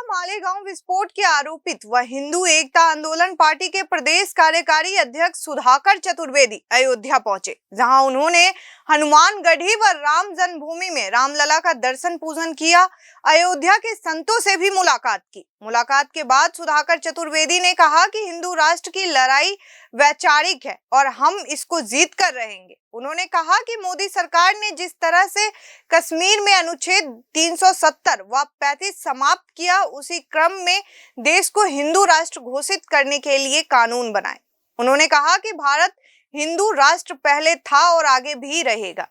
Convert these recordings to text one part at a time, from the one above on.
मालेगांव विस्फोट के आरोपित व हिंदू एकता आंदोलन पार्टी के प्रदेश कार्यकारी अध्यक्ष सुधाकर चतुर्वेदी अयोध्या पहुंचे, जहां उन्होंने हनुमानगढ़ी व राम जन्मभूमि में रामलला का दर्शन पूजन किया। अयोध्या के संतों से भी मुलाकात की। मुलाकात के बाद सुधाकर चतुर्वेदी ने कहा कि हिंदू राष्ट्र की लड़ाई वैचारिक है और हम इसको जीत कर रहेंगे। उन्होंने कहा कि मोदी सरकार ने जिस तरह से कश्मीर में अनुच्छेद 370 व 35 समाप्त किया, उसी क्रम में देश को हिंदू राष्ट्र घोषित करने के लिए कानून बनाए। उन्होंने कहा कि भारत हिंदू राष्ट्र पहले था और आगे भी रहेगा।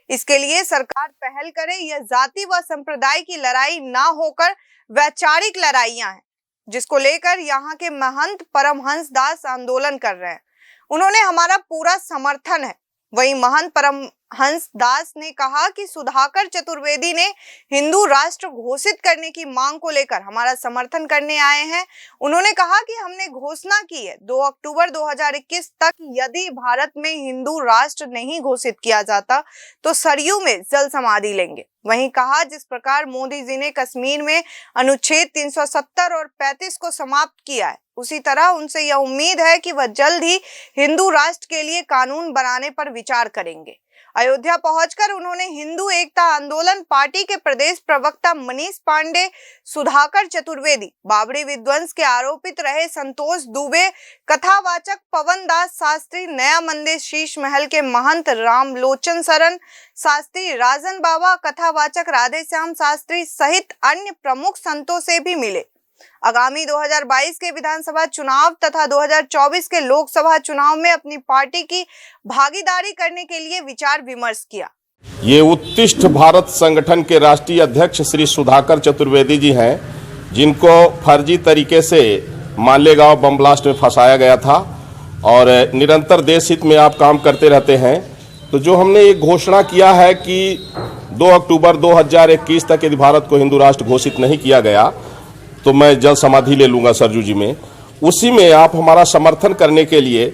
इसके लिए सरकार पहल करे। यह जाति व संप्रदाय की लड़ाई ना होकर वैचारिक लड़ाइयां हैं, जिसको लेकर यहाँ के महंत परमहंस दास आंदोलन कर रहे हैं। उन्होंने हमारा पूरा समर्थन है। वहीं महंत परमहंस दास ने कहा कि सुधाकर चतुर्वेदी ने हिंदू राष्ट्र घोषित करने की मांग को लेकर हमारा समर्थन करने आए हैं। उन्होंने कहा कि हमने घोषणा की है 2 अक्टूबर 2021 तक यदि भारत में हिंदू राष्ट्र नहीं घोषित किया जाता तो सरयू में जल समाधि लेंगे। वहीं कहा जिस प्रकार मोदी जी ने कश्मीर में अनुच्छेद 370 और 35 को समाप्त किया है, उसी तरह उनसे यह उम्मीद है कि वह जल्द ही हिंदू राष्ट्र के लिए कानून बनाने पर विचार करेंगे। अयोध्या पहुंचकर उन्होंने हिंदू एकता आंदोलन पार्टी के प्रदेश प्रवक्ता मनीष पांडे, सुधाकर चतुर्वेदी, बाबरी विध्वंस के आरोपित रहे संतोष दुबे, कथावाचक पवन दास शास्त्री, नया मंदिर शीश महल के महंत रामलोचन शरण शास्त्री, राजन बाबा, कथावाचक राधे श्याम शास्त्री सहित अन्य प्रमुख संतों से भी मिले। आगामी 2022 के विधानसभा चुनाव तथा 2024 के लोकसभा चुनाव में अपनी पार्टी की भागीदारी करने के लिए विचार विमर्श किया। ये उत्तिष्ठ भारत संगठन के राष्ट्रीय अध्यक्ष श्री सुधाकर चतुर्वेदी जी हैं, जिनको फर्जी तरीके से मालेगांव बम ब्लास्ट में फंसाया गया था और निरंतर देश हित में आप काम करते रहते हैं। तो जो हमने एक घोषणा किया है कि 2 अक्टूबर 2021 तक यदि भारत को हिंदू राष्ट्र घोषित नहीं किया गया तो मैं जल समाधि ले लूंगा सरयू जी में, उसी में आप हमारा समर्थन करने के लिए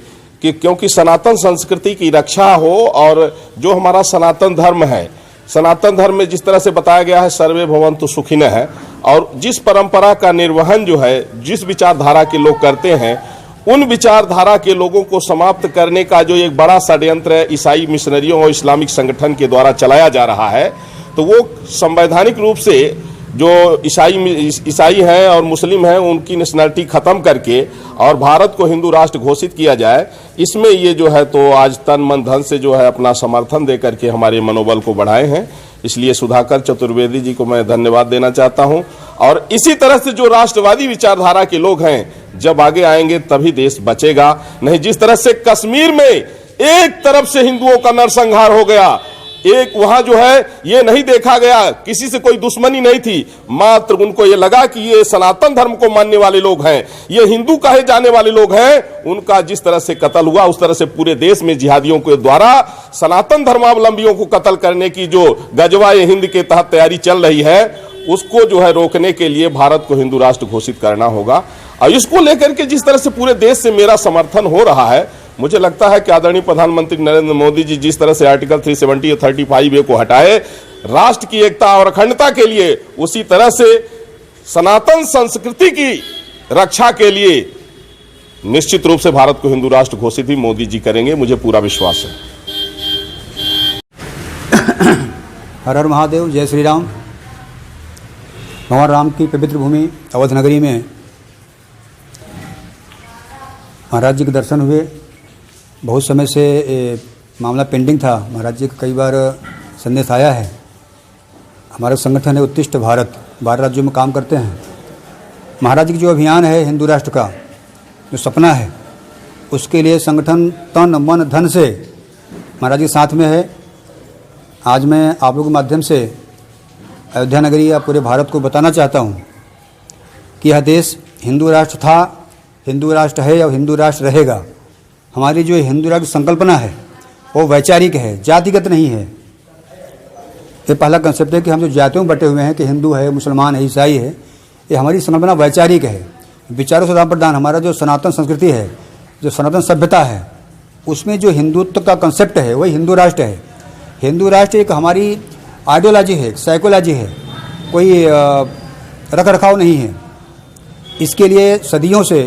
कि क्योंकि सनातन संस्कृति की रक्षा हो और जो हमारा सनातन धर्म है, सनातन धर्म में जिस तरह से बताया गया है सर्वे भवन्तु सुखिनः है, और जिस परंपरा का निर्वहन जो है जिस विचारधारा के लोग करते हैं, उन विचारधारा के लोगों को समाप्त करने का जो एक बड़ा षड्यंत्र ईसाई मिशनरियों और इस्लामिक संगठन के द्वारा चलाया जा रहा है, तो वो संवैधानिक रूप से जो ईसाई हैं और मुस्लिम हैं उनकी नेशनलिटी खत्म करके और भारत को हिंदू राष्ट्र घोषित किया जाए, इसमें ये जो है तो आज तन मन धन से जो है अपना समर्थन दे करके हमारे मनोबल को बढ़ाए हैं। इसलिए सुधाकर चतुर्वेदी जी को मैं धन्यवाद देना चाहता हूं। और इसी तरह से जो राष्ट्रवादी विचारधारा के लोग हैं जब आगे आएंगे तभी देश बचेगा। नहीं जिस तरह से कश्मीर में एक तरफ से हिंदुओं का नरसंहार हो गया, एक वहां जो है ये नहीं देखा गया, किसी से कोई दुश्मनी नहीं थी, मात्र उनको ये लगा कि ये सनातन धर्म को मानने वाले लोग हैं, ये हिंदू कहे जाने वाले लोग हैं, उनका जिस तरह से कत्ल हुआ उस तरह से पूरे देश में जिहादियों के द्वारा सनातन धर्मावलंबियों को कत्ल करने की जो गजवा-ए हिंद के तहत तैयारी चल रही है, उसको जो है रोकने के लिए भारत को हिंदू राष्ट्र घोषित करना होगा। और इसको लेकर के जिस तरह से पूरे देश से मेरा समर्थन हो रहा है, मुझे लगता है कि आदरणीय प्रधानमंत्री नरेंद्र मोदी जी जिस तरह से आर्टिकल 370 और 35A को हटाए राष्ट्र की एकता और अखंडता के लिए, उसी तरह से सनातन संस्कृति की रक्षा के लिए निश्चित रूप से भारत को हिंदू राष्ट्र घोषित भी मोदी जी करेंगे, मुझे पूरा विश्वास है। हर हर महादेव, जय श्री राम। भगवान राम की पवित्र भूमि अवध नगरी में महाराज जी के दर्शन हुए। बहुत समय से मामला पेंडिंग था। महाराज जी का कई बार संदेश आया है। हमारा संगठन है उत्तिष्ठ भारत, 12 राज्यों में काम करते हैं। महाराज जी की जो अभियान है हिंदू राष्ट्र का, जो सपना है, उसके लिए संगठन तन मन धन से महाराज जी साथ में है। आज मैं आप लोगों के माध्यम से अयोध्या नगरी या पूरे भारत को बताना चाहता हूँ कि यह देश हिंदू राष्ट्र था, हिंदू राष्ट्र है और हिंदू राष्ट्र रहेगा। हमारी जो हिंदू राष्ट्र संकल्पना है वो वैचारिक है, जातिगत नहीं है। ये पहला कंसेप्ट है कि हम जो जातियों में बटे हुए हैं कि हिंदू है, मुसलमान है, ईसाई है, ये हमारी संकल्पना वैचारिक है। विचारों से आदान प्रदान, हमारा जो सनातन संस्कृति है, जो सनातन सभ्यता है, उसमें जो हिंदुत्व का कंसेप्ट है वही हिंदू राष्ट्र है। हिंदू राष्ट्र एक हमारी आइडियोलॉजी है, साइकोलॉजी है, कोई रख रखाव नहीं है। इसके लिए सदियों से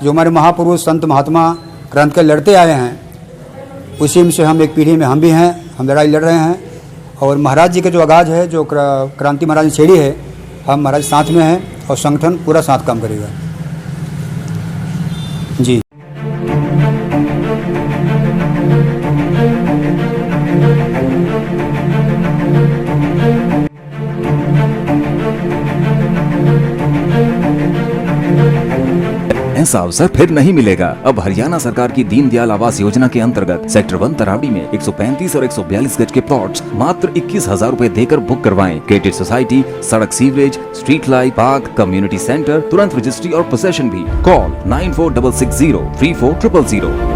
जो हमारे महापुरुष संत महात्मा क्रांतिकारी लड़ते आए हैं, उसी में से हम एक पीढ़ी में हम भी हैं, हम लड़ाई लड़ रहे हैं। और महाराज जी का जो आगाज है, जो क्रांति महाराज ने छेड़ी है, हम महाराज साथ में हैं और संगठन पूरा साथ काम करेगा जी। ऐसा अवसर फिर नहीं मिलेगा। अब हरियाणा सरकार की दीनदयाल आवास योजना के अंतर्गत सेक्टर 1 तरावड़ी में 135 और 142 गज के प्लॉट्स मात्र 21,000 रुपए देकर बुक करवाएं। क्रेडिट सोसाइटी, सड़क, sewerage, street light, park, community centre, तुरंत रजिस्ट्री और पोसेशन भी। कॉल 9460 34 000।